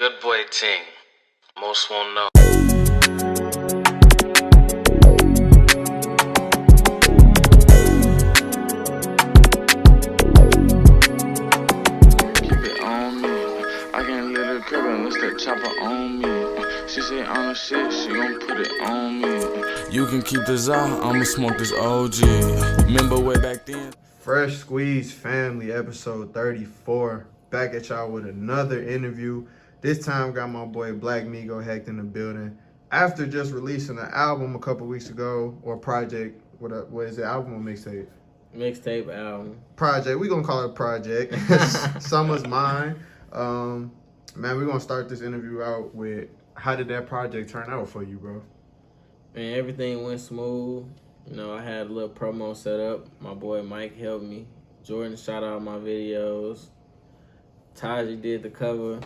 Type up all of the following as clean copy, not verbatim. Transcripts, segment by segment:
Good boy ting. Most won't know. Keep it on me. I can't let her crib unless that chopper on me. She say on her shit, she gon' put it on me. You can keep this out, I'ma smoke this OG. Remember way back then? FreshSqueezed family, episode 34. Back at y'all with another interview. This time got my boy BlackMigo Hect in the building. After just releasing an album a couple weeks ago, or project, what is it, album or mixtape? Mixtape album. Project, we gonna call it project. Summer's Mine. Man, we're gonna start this interview out with, how did that project turn out for you, bro? Man, everything went smooth. You know, I had a little promo set up. My boy Mike helped me. Jordan shot out my videos. Taji did the cover.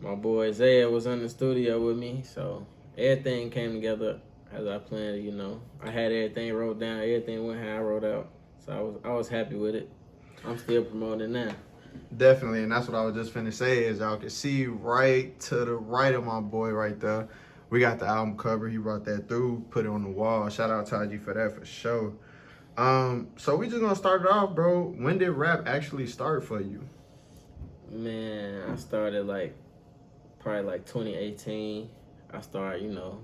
My boy Zaya was in the studio with me. So everything came together as I planned, you know. I had everything wrote down. Everything went how I wrote out. So I was happy with it. I'm still promoting now. Definitely, and that's what I was just finna say, is y'all can see right to the right of my boy right there. We got the album cover. He brought that through, put it on the wall. Shout out Taji for that for sure. So we just gonna start it off, bro. When did rap actually start for you? Man, I started probably 2018. I started, you know,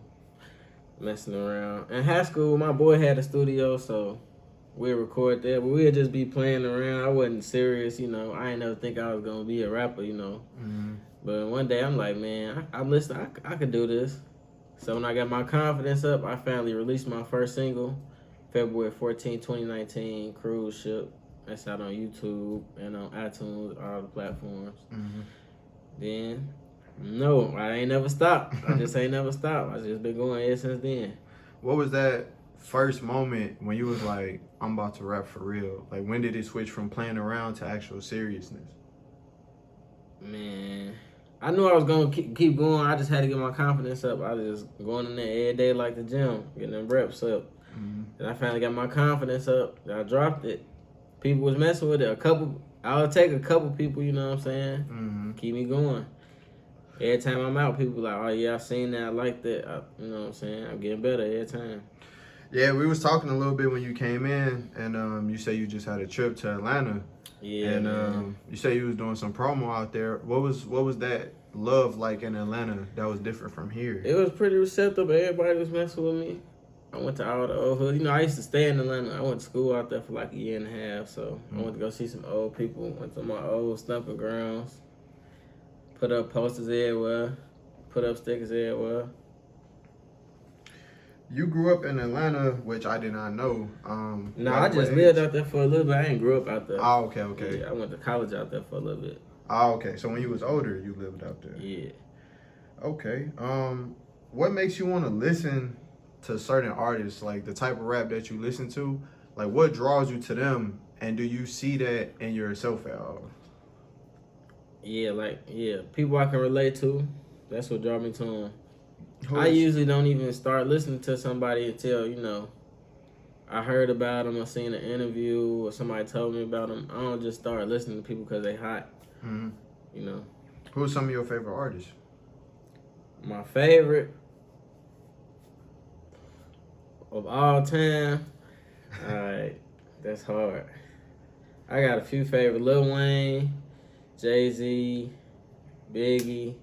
messing around. In high school, my boy had a studio, so we'd record there, but we'd just be playing around. I wasn't serious, you know. I didn't ever think I was gonna be a rapper, you know. Mm-hmm. But one day I'm like, man, I'm listening. I could do this. So when I got my confidence up, I finally released my first single, February 14, 2019, Cruise Ship. That's out on YouTube and on iTunes, all the platforms. Mm-hmm. Then, no, I ain't never stopped. I just ain't never stopped. I just been going ever since then. What was that first moment when you was like, I'm about to rap for real? Like, when did it switch from playing around to actual seriousness? Man, I knew I was going to keep going. I just had to get my confidence up. I was just going in there every day like the gym, getting them reps up. Mm-hmm. And I finally got my confidence up. I dropped it. People was messing with it. I'll take a couple people, you know what I'm saying? Mm-hmm. Keep me going. Every time I'm out, people like, oh yeah, I seen that, I like that. You know what I'm saying? I'm getting better every time. Yeah, we was talking a little bit when you came in, and you say you just had a trip to Atlanta. Yeah. And you say you was doing some promo out there. What was that love like in Atlanta that was different from here? It was pretty receptive. Everybody was messing with me. I went to all the old hood. You know, I used to stay in Atlanta. I went to school out there for like a year and a half. So I went to go see some old people. Went to my old stomping grounds. Put up posters everywhere. Put up stickers everywhere. You grew up in Atlanta, which I did not know. No, I just lived out there for a little bit. I ain't grew up out there. Oh, okay. Yeah, I went to college out there for a little bit. Oh, okay. So when you was older, you lived out there. Yeah. Okay. What makes you want to listen to certain artists, like the type of rap that you listen to? Like, what draws you to them, and do you see that in yourself at all? Yeah, people I can relate to. That's what draw me to them. I usually don't even start listening to somebody until, you know, I heard about them or seen an interview or somebody told me about them. I don't just start listening to people because they hot. Mm-hmm. You know. Who's some of your favorite artists? My favorite of all time? Alright, that's hard. I got a few favorites. Lil Wayne, Jay-Z, Biggie.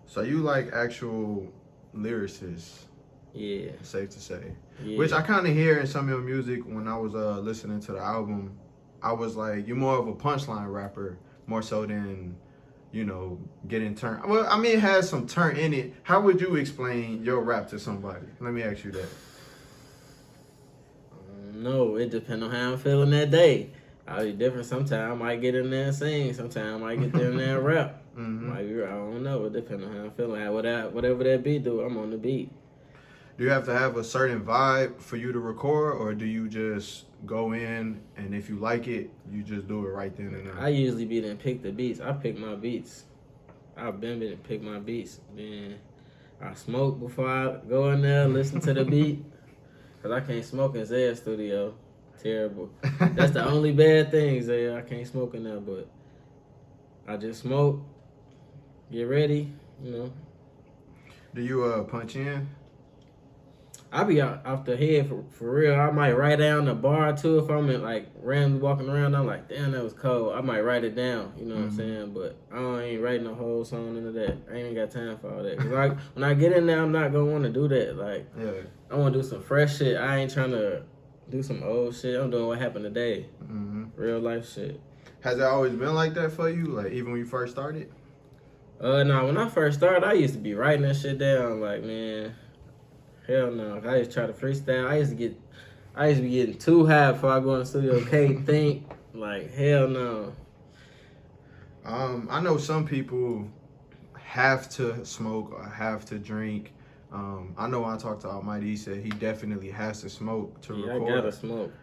So you like actual lyricists? Yeah. Safe to say. Yeah. Which I kind of hear in some of your music when I was listening to the album. I was like, you're more of a punchline rapper, more so than, you know, getting turn. Well, I mean, it has some turn in it. How would you explain your rap to somebody? Let me ask you that. No, it depends on how I'm feeling that day. I'll be different. Sometimes I might get in there and sing. Sometimes I might get there in there and rap. Mm-hmm. I don't know. It depends on how I'm feeling. Whatever that beat do, I'm on the beat. Do you have to have a certain vibe for you to record, or do you just go in and if you like it, you just do it right then and there? I usually be there and pick the beats. I pick my beats. I've been and pick my beats. Then I smoke before I go in there, listen to the beat. Because I can't smoke in Zaya's studio. Terrible. That's the only bad thing, Zaya. I can't smoke in there, but I just smoke, get ready, you know. Do you punch in? I be out off the head for real. I might write down the bar too if I'm in, like randomly walking around. I'm like, damn, that was cold. I might write it down. You know what I'm saying? But I ain't writing the whole song into that. I ain't got time for all that. Cause like when I get in there, I'm not gonna want to do that. Like, I want to do some fresh shit. I ain't trying to do some old shit. I'm doing what happened today. Real life shit. Has it always been like that for you? Like even when you first started? No. When I first started, I used to be writing that shit down. Like, man. Hell no. I used to try to freestyle. I used to be getting too high before I go in the studio. Can't think. Like, hell no. I know some people have to smoke or have to drink. I know when I talked to Almighty, he said he definitely has to smoke to record. I gotta smoke.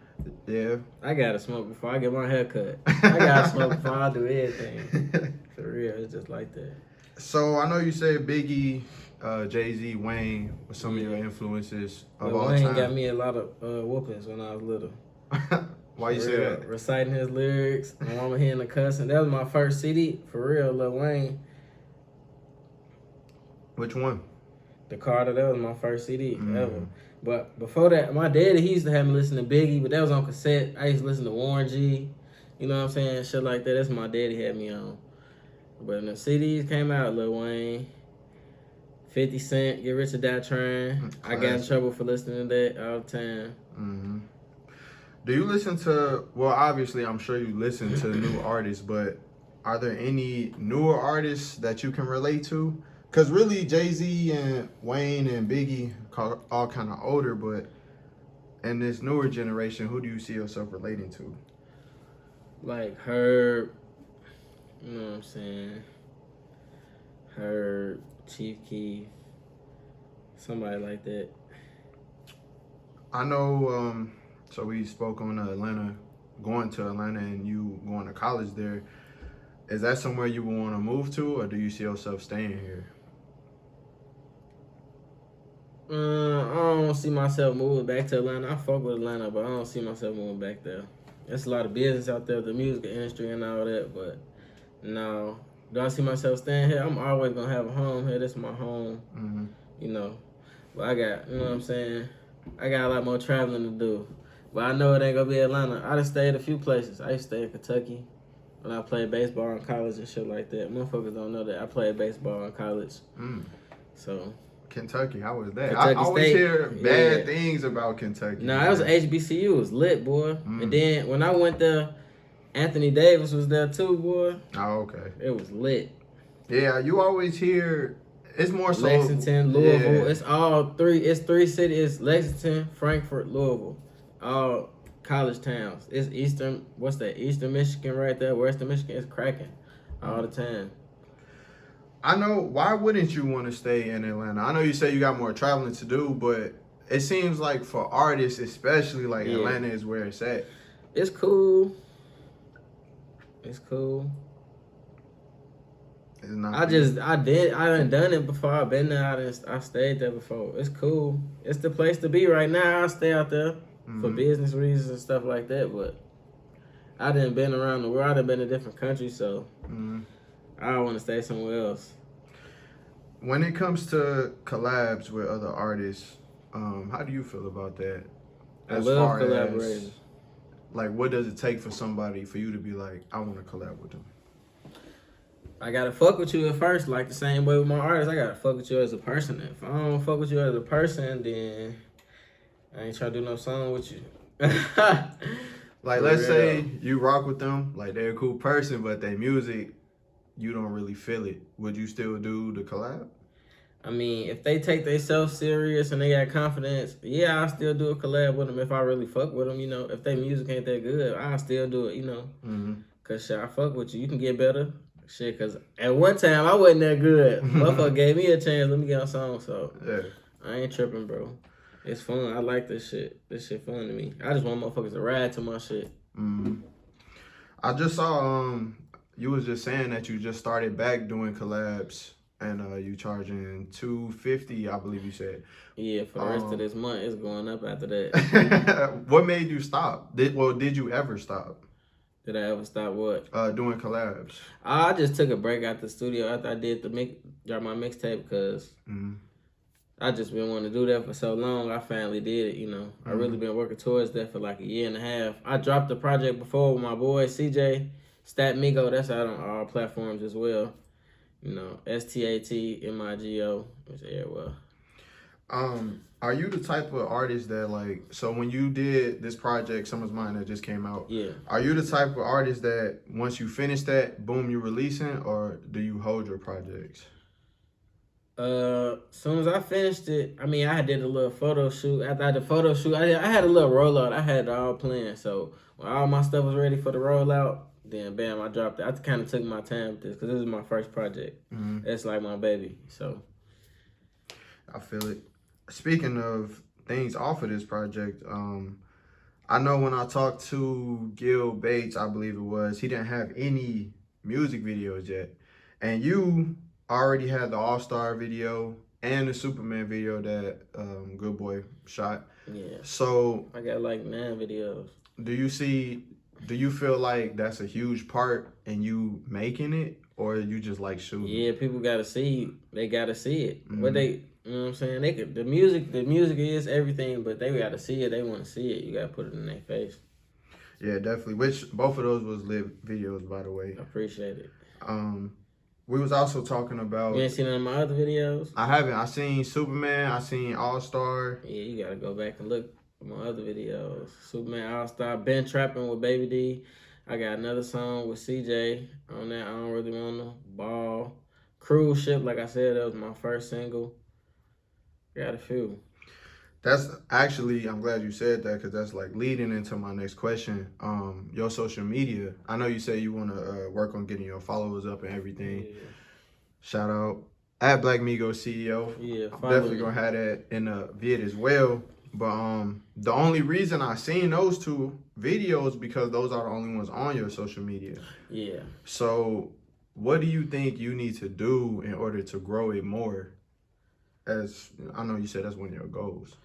Yeah. I gotta smoke before I get my hair cut. I gotta smoke before I do everything. For real, it's just like that. So I know you said Biggie, Jay-Z, Wayne were some of your influences of all time. Wayne got me a lot of whoopings when I was little. Why you say that? Reciting his lyrics, my mama hearing the cussing. That was my first CD, for real, Lil Wayne. Which one? The Carter, that was my first CD ever. But before that, my daddy, he used to have me listen to Biggie, but that was on cassette. I used to listen to Warren G. You know what I'm saying? Shit like that. That's what my daddy had me on. But when the CDs came out, Lil Wayne, 50 Cent, Get Rich or Die Trying. I got in trouble for listening to that all the time. Do you listen to, well, obviously, I'm sure you listen to new artists, but are there any newer artists that you can relate to? Because really, Jay-Z and Wayne and Biggie all kind of older, but in this newer generation, who do you see yourself relating to? Like Herb, you know what I'm saying? Herb, Chief Keef, somebody like that. I know, so we spoke on Atlanta, going to Atlanta and you going to college there. Is that somewhere you would want to move to, or do you see yourself staying here? I don't see myself moving back to Atlanta. I fuck with Atlanta, but I don't see myself moving back there. There's a lot of business out there, the music industry and all that, but no. Do I see myself staying here? I'm always going to have a home here. This is my home, you know. But I got, you know what I'm saying? I got a lot more traveling to do. But I know it ain't going to be Atlanta. I done stayed a few places. I used to stay in Kentucky when I played baseball in college and shit like that. Motherfuckers don't know that I played baseball in college. So... Kentucky, how was that? Kentucky I always State. hear bad things about Kentucky. Nah, it was HBCU. It was lit, boy. And then when I went there, Anthony Davis was there too, boy. Oh, okay. It was lit. Yeah, you always hear, it's more so... Lexington, Louisville. It's all three. It's three cities. Lexington, Frankfurt, Louisville. All college towns. It's Eastern, what's that? Eastern Michigan right there. Western Michigan is cracking all the time. I know, why wouldn't you want to stay in Atlanta? I know you say you got more traveling to do, but it seems like for artists, especially, like Atlanta is where it's at. It's cool. It's cool. It's not I done done it before. I've been there. I stayed there before. It's cool. It's the place to be right now. I stay out there for business reasons and stuff like that, but I done been around the world. I done been to different countries, so... I don't want to stay somewhere else. When it comes to collabs with other artists, how do you feel about that? I love collaborating. Like, what does it take for somebody for you to be like, I want to collab with them? I gotta fuck with you at first, like the same way with my artists. I gotta fuck with you as a person. If I don't fuck with you as a person, then I ain't trying to do no song with you. Like, let's say you rock with them, like they're a cool person, but their music, you don't really feel it. Would you still do the collab? I mean, if they take themselves serious and they got confidence, yeah, I'll still do a collab with them if I really fuck with them, you know. If their music ain't that good, I'll still do it, you know. Because, shit, I fuck with you. You can get better. Shit, because at one time, I wasn't that good. Motherfucker gave me a chance. Let me get on song, so I ain't tripping, bro. It's fun. I like this shit. This shit fun to me. I just want motherfuckers to ride to my shit. I just saw... you was just saying that you just started back doing collabs and you charging $250, I believe you said. Yeah, for the rest of this month, it's going up after that. What made you stop? Did you ever stop? Did I ever stop what? Doing collabs. I just took a break out the studio after I did drop my mixtape because I just been wanting to do that for so long. I finally did it, you know. I really been working towards that for like a year and a half. I dropped the project before with my boy CJ, BlackMigo. That's out on all platforms as well. You know, StatMigo, which everywhere. Are you the type of artist that like, so when you did this project, Summer's Mine that just came out, Yeah. Are you the type of artist that once you finish that, boom, you releasing, or do you hold your projects? Soon as I finished it, I mean, I did a little photo shoot. After I did the photo shoot, I had a little rollout. I had it all planned. So when all my stuff was ready for the rollout, then bam, I dropped it. I kind of took my time with this because this is my first project. It's like my baby. So I feel it. Speaking of things off of this project, I know when I talked to Gil Bates, I believe it was, he didn't have any music videos yet. And you already had the All-Star video and the Superman video that Good Boy shot. yeah. So I got like 9 videos. do you feel like that's a huge part in you making it, or you just like shooting? Yeah, people gotta see. They gotta see it. But they, you know what I'm saying? They could, the music is everything, but they gotta see it. They want to see it. You gotta put it in their face. Yeah, definitely. Which both of those was lit videos, by the way. I appreciate it. We was also talking about. You ain't seen none of my other videos? I haven't. I seen Superman. I seen All-Star. Yeah, you gotta go back and look at my other videos. Superman All-Star, Been Trapping with Baby D. I got another song with CJ on that. I don't really want to ball. Cruise Ship, like I said, that was my first single. Got a few. That's actually, I'm glad you said that because that's like leading into my next question. Your social media. I know you say you want to work on getting your followers up and everything. Yeah. Shout out at BlackMigo CEO. Yeah, I'm definitely gonna have that in the vid as well. But the only reason I seen those 2 videos because those are the only ones on your social media. Yeah. So what do you think you need to do in order to grow it more? As I know you said that's one of your goals.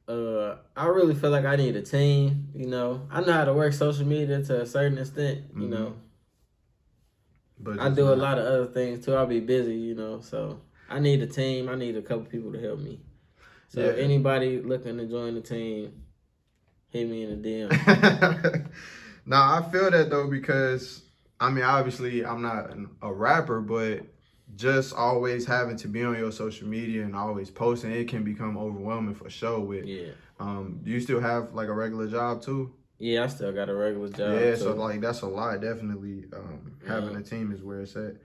I really feel like I need a team, you know. I know how to work social media to a certain extent, you know. But I do a lot of other things too. I'll be busy, you know, so I need a team. I need a couple people to help me. So if anybody looking to join the team, hit me in the DM. Now, I feel that though because, I mean, obviously I'm not a rapper, but just always having to be on your social media and always posting, it can become overwhelming for sure. With do you still have like a regular job too? Yeah, I still got a regular job. Yeah, too. So like that's a lot. Definitely, having a team is where it's at.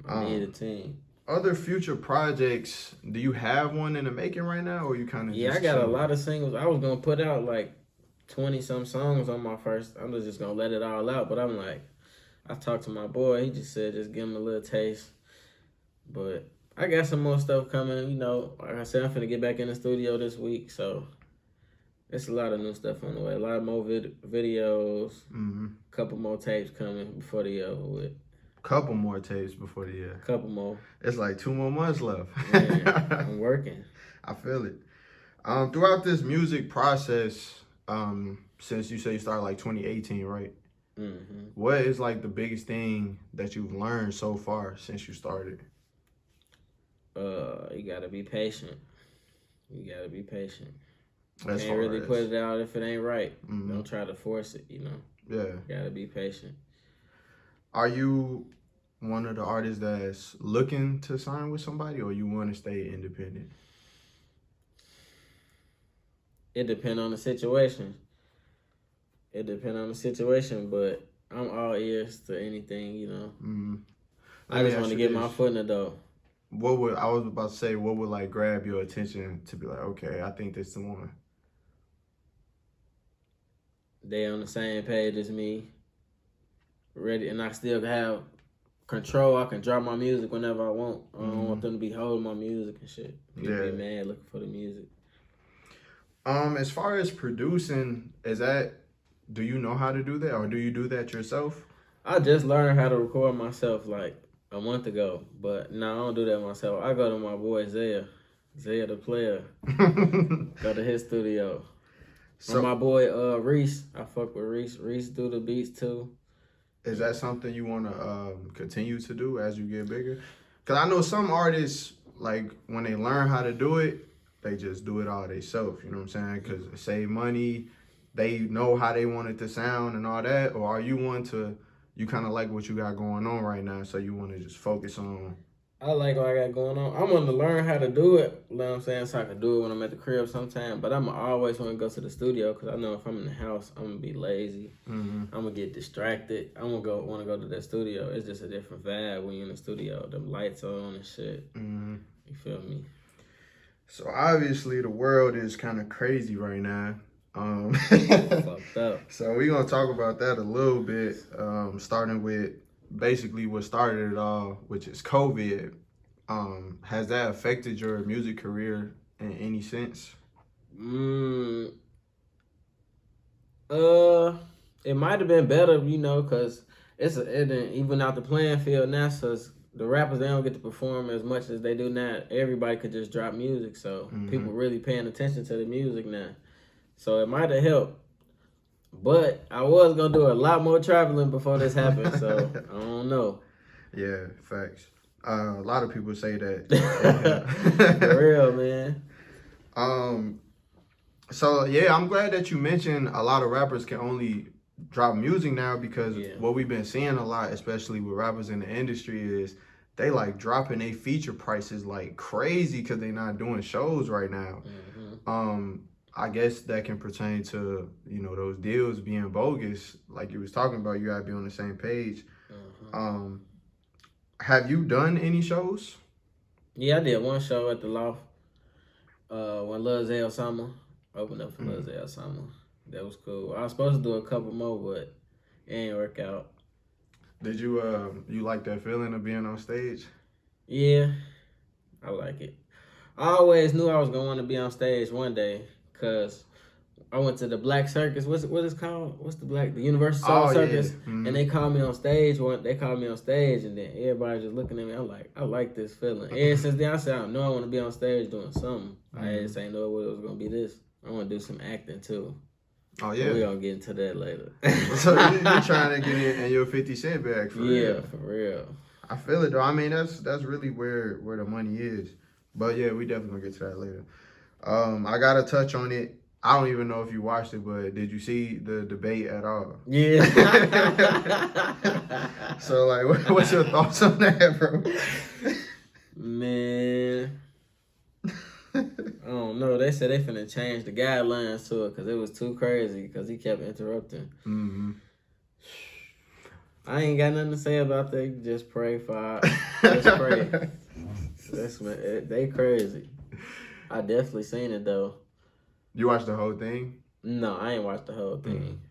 I need a team. Other future projects, do you have one in the making right now, or you kind of? Yeah, I got a lot of singles. I was gonna put out like 20-some songs on my first. I'm just gonna let it all out, but I'm like, I talked to my boy. He just said just give him a little taste. But I got some more stuff coming. You know, like I said, I'm finna get back in the studio this week, so it's a lot of new stuff on the way. A lot more videos. Couple more tapes coming before the year over with. Couple more tapes before the year. Couple more. It's like 2 more months left. Man, I'm working. I feel it. Throughout this music process, since you say you started like 2018, right? What is like the biggest thing that you've learned so far since you started? You gotta be patient. You gotta be patient. You can't really put it out if it ain't right. Don't try to force it, you know. Yeah. You gotta be patient. Are you one of the artists that's looking to sign with somebody, or you want to stay independent? It depends on the situation. But I'm all ears to anything, you know. I just want to get my foot in the door. I was about to say, what would like grab your attention to be like, okay, I think this is the one? They on the same page as me. Ready, and I still have control. I can drop my music whenever I want. I don't want them to be holding my music and shit. People be mad looking for the music. As far as producing, do you know how to do that, or do you do that yourself? I just learned how to record myself like a month ago, but no, I don't do that myself. I go to my boy Zaya the player. Go to his studio. So my boy Reese, I fuck with Reese. Reese do the beats too. Is that something you want to continue to do as you get bigger? Because I know some artists, like, when they learn how to do it, they just do it all themselves, you know what I'm saying? Because they save money, they know how they want it to sound and all that. Or are you one to, you kind of like what you got going on right now, so you want to just focus on... I like what I got going on. I want to learn how to do it, you know what I'm saying, so I can do it when I'm at the crib sometime. But I'm always want to go to the studio because I know if I'm in the house, I'm going to be lazy. I'm going to get distracted. I'm going to want to go to that studio. It's just a different vibe when you're in the studio. The lights on and shit. You feel me? So obviously the world is kind of crazy right now. Fucked up. So we're going to talk about that a little bit, starting with basically what started it all, which is COVID. Has that affected your music career in any sense? It might have been better, you know, because it even out the playing field now, so the rappers, they don't get to perform as much as they do now. Everybody could just drop music, so people really paying attention to the music now. So it might have helped. But I was going to do a lot more traveling before this happened, so I don't know. Yeah, facts. A lot of people say that. For real, man. So, yeah, I'm glad that you mentioned a lot of rappers can only drop music now, because what we've been seeing a lot, especially with rappers in the industry, is they like dropping their feature prices like crazy because they're not doing shows right now. I guess that can pertain to, you know, those deals being bogus. Like you was talking about, you gotta be on the same page. Have you done any shows? Yeah, I did one show at the Loft when Lil Zay Osama opened up for Lil Zay Osama. That was cool. I was supposed to do a couple more, but it ain't work out. Did you you like that feeling of being on stage? Yeah, I like it. I always knew I was going to want to be on stage one day, because I went to the Black Circus. What is it called? What's the Universal Soul Circus? Yeah. And they called me on stage. They called me on stage, and then everybody just looking at me. I'm like, I like this feeling. And since then, I said, I know I want to be on stage doing something. I just ain't know it was going to be this. I want to do some acting, too. Oh, yeah. We're going to get into that later. So you're trying to get in your 50 Cent bag, for real. Yeah, for real. I feel it, though. I mean, that's really where the money is. But, yeah, we definitely going to get to that later. I got to touch on it. I don't even know if you watched it, but did you see the debate at all? Yeah. So, like, what's your thoughts on that, bro? Man, I don't know. They said they finna change the guidelines to it because it was too crazy because he kept interrupting. I ain't got nothing to say about that. Just pray for just pray. They crazy. I definitely seen it, though. You watched the whole thing? No, I ain't watched the whole thing.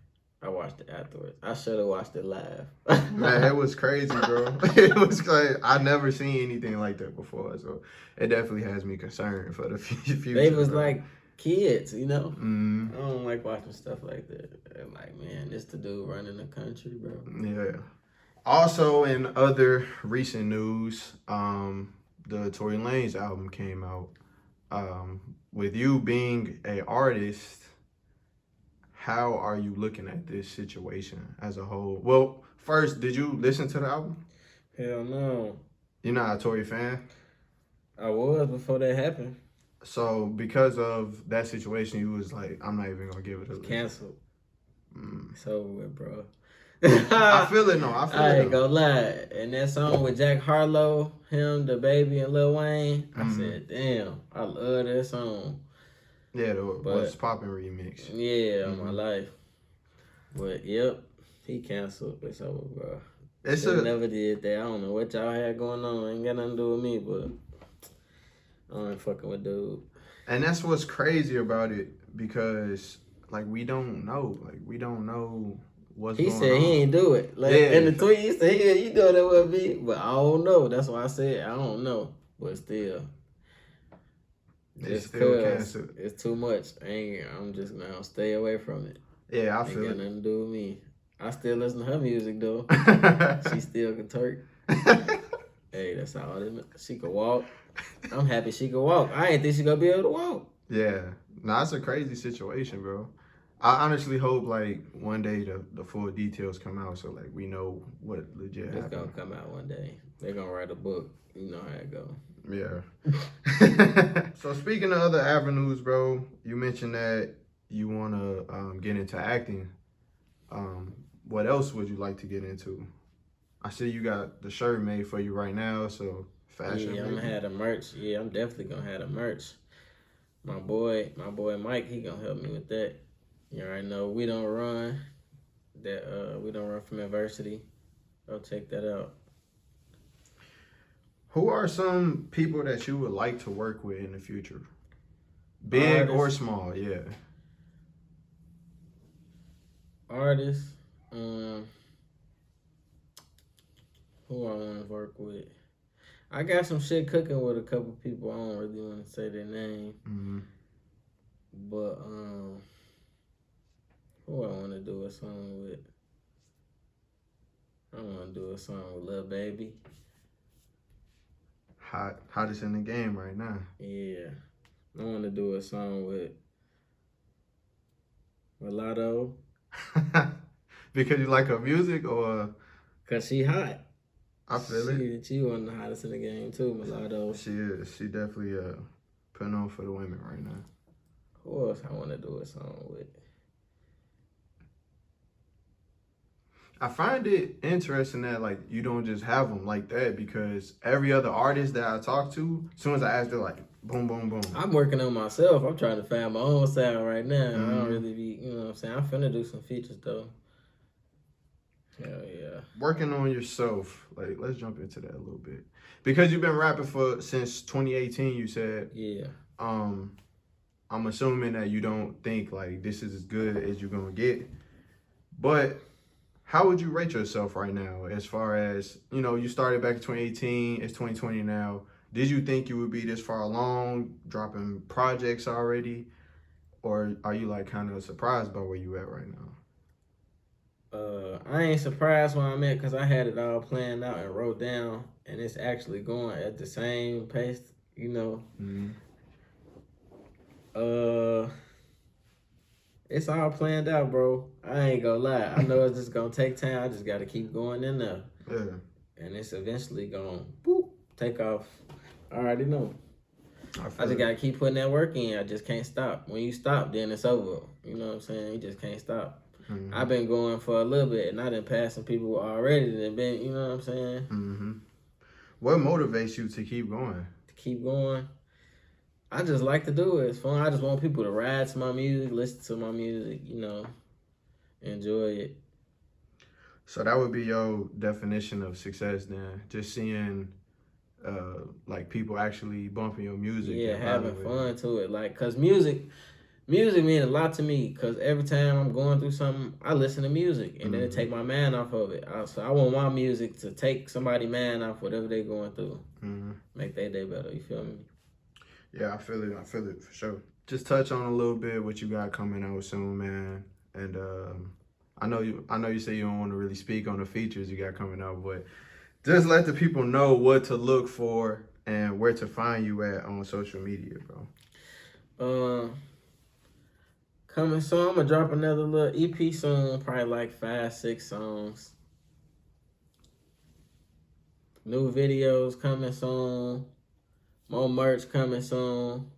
I watched it afterwards. I should have watched it live. Man, it was crazy, bro. It was crazy. I never seen anything like that before, so it definitely has me concerned for the future. They was like kids, you know? Mm-hmm. I don't like watching stuff like that. They're like, man, this the dude running the country, bro. Yeah. Also, in other recent news, the Tory Lanez album came out. With you being an artist, how are you looking at this situation as a whole? Well, first, did you listen to the album? Hell no. You're not a Tory fan? I was before that happened. So, because of that situation, you was like, I'm not even going to give it a listen. Canceled. It's over with, bro. I feel it, no. I ain't gonna lie. And that song with Jack Harlow, him, the baby, and Lil Wayne, I said, damn, I love that song. Yeah, the What's Poppin' remix. Yeah, my life. But, yep, he canceled. It's over, bro. Never did that. I don't know what y'all had going on. Ain't got nothing to do with me, but I ain't fucking with dude. And that's what's crazy about it, because, like, we don't know. Like, we don't know what's going on. He said he ain't do it. Like, in the tweet, he said, yeah, you doing it with me. But I don't know. That's why I said I don't know. But still. It's still canceled. It's too much. I'm just going to stay away from it. Yeah, I feel it. Ain't got nothing to do with me. I still listen to her music, though. She still can twerk. Hey, that's all. She can walk. I'm happy she can walk. I ain't think she gonna be able to walk. Yeah. Nah, it's a crazy situation, bro. I honestly hope like one day the full details come out, so like we know what legit It's happened. gonna come out one day. They're gonna write a book. You know how it go. Yeah. So speaking of other avenues, bro, you mentioned that you want to get into acting. What else would you like to get into? I see you got the shirt made for you right now, so fashion. Yeah, I'm maybe? gonna have the merch. Yeah, I'm definitely gonna have the merch. My boy Mike, he gonna help me with that. You already know we don't run from adversity. Go check that out. Who are some people that you would like to work with in the future? Big or Artists. small, yeah. Artists. Who I want to work with? I got some shit cooking with a couple people. I don't really want to say their name, but who I want to do a song with? I want to do a song with Lil Baby. Hottest in the game right now. Yeah, I want to do a song with Mulatto. Because you like her music, or Cause she hot. I feel it. She one of the hottest in the game too, Mulatto. She is. She definitely putting on for the women right now. Who else I want to do a song with? I find it interesting that like you don't just have them like that, because every other artist that I talk to, as soon as I ask, they're like boom, boom, boom. I'm working on myself. I'm trying to find my own sound right now. I don't really be, you know what I'm saying? I'm finna do some features though. Hell yeah. Working on yourself, like let's jump into that a little bit, because you've been rapping since 2018. You said, yeah. I'm assuming that you don't think like this is as good as you're gonna get, but how would you rate yourself right now as far as, you know, you started back in 2018, it's 2020 now. Did you think you would be this far along, dropping projects already? Or are you like kind of surprised by where you at right now? I ain't surprised where I'm at because I had it all planned out and wrote down, and it's actually going at the same pace, you know. It's all planned out, bro. I ain't gonna lie. I know it's just gonna take time. I just gotta keep going in there. Yeah. And it's eventually gonna take off. I already know. I just gotta keep putting that work in. I just can't stop. When you stop, then it's over. You know what I'm saying? You just can't stop. I've been going for a little bit, and I done passed some people already that been, you know what I'm saying? What motivates you to keep going? To keep going? I just like to do it. It's fun. I just want people to ride to my music, listen to my music, you know, enjoy it. So that would be your definition of success then? Just seeing like people actually bumping your music. Yeah, having fun to it. Like, cause music means a lot to me. Cause every time I'm going through something, I listen to music, and then it take my mind off of it. So I want my music to take somebody's mind off whatever they're going through, make their day better. You feel me? Yeah, I feel it for sure. Just touch on a little bit what you got coming out soon, man. And I know you say you don't want to really speak on the features you got coming out, but just let the people know what to look for and where to find you at on social media, bro. Coming soon. I'm gonna drop another little EP soon, probably like 5-6 songs. New videos coming soon. More merch coming soon.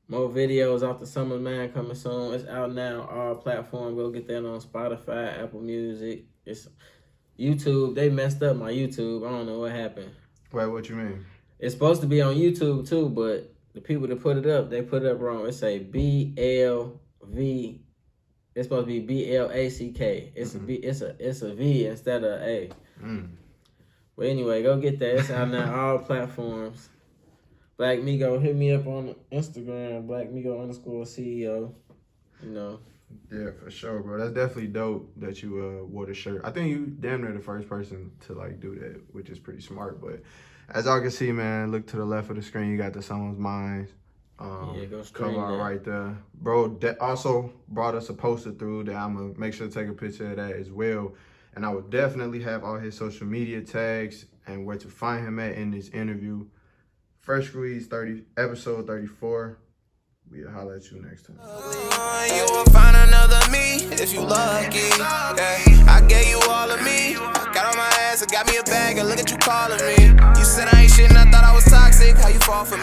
More videos off the Summer Man coming soon. It's out now, all platforms. Go get that on Spotify, Apple Music. It's YouTube. They messed up my YouTube. I don't know what happened. Wait, what you mean? It's supposed to be on YouTube too, but the people that put it up, they put it up wrong. It say BLV. It's supposed to be BLACK. It's it's a V instead of A. But anyway, go get that. It's out now, all platforms. BlackMigo, hit me up on Instagram, BlackMigo_CEO. You know. Yeah, for sure, bro. That's definitely dope that you wore the shirt. I think you damn near the first person to like do that, which is pretty smart. But as y'all can see, man, look to the left of the screen. You got the Someone's Minds go cover art right there, bro. Also brought us a poster through that. I'm gonna make sure to take a picture of that as well. And I would definitely have all his social media tags and where to find him at in this interview. FreshSqueezed episode 34. We'll holler at you next time. You will find another me if you lucky. Yeah. I gave you all of me. Got on my ass and got me a bag and look at you calling me. You said I ain't shit and I thought I was toxic. How you fall for me?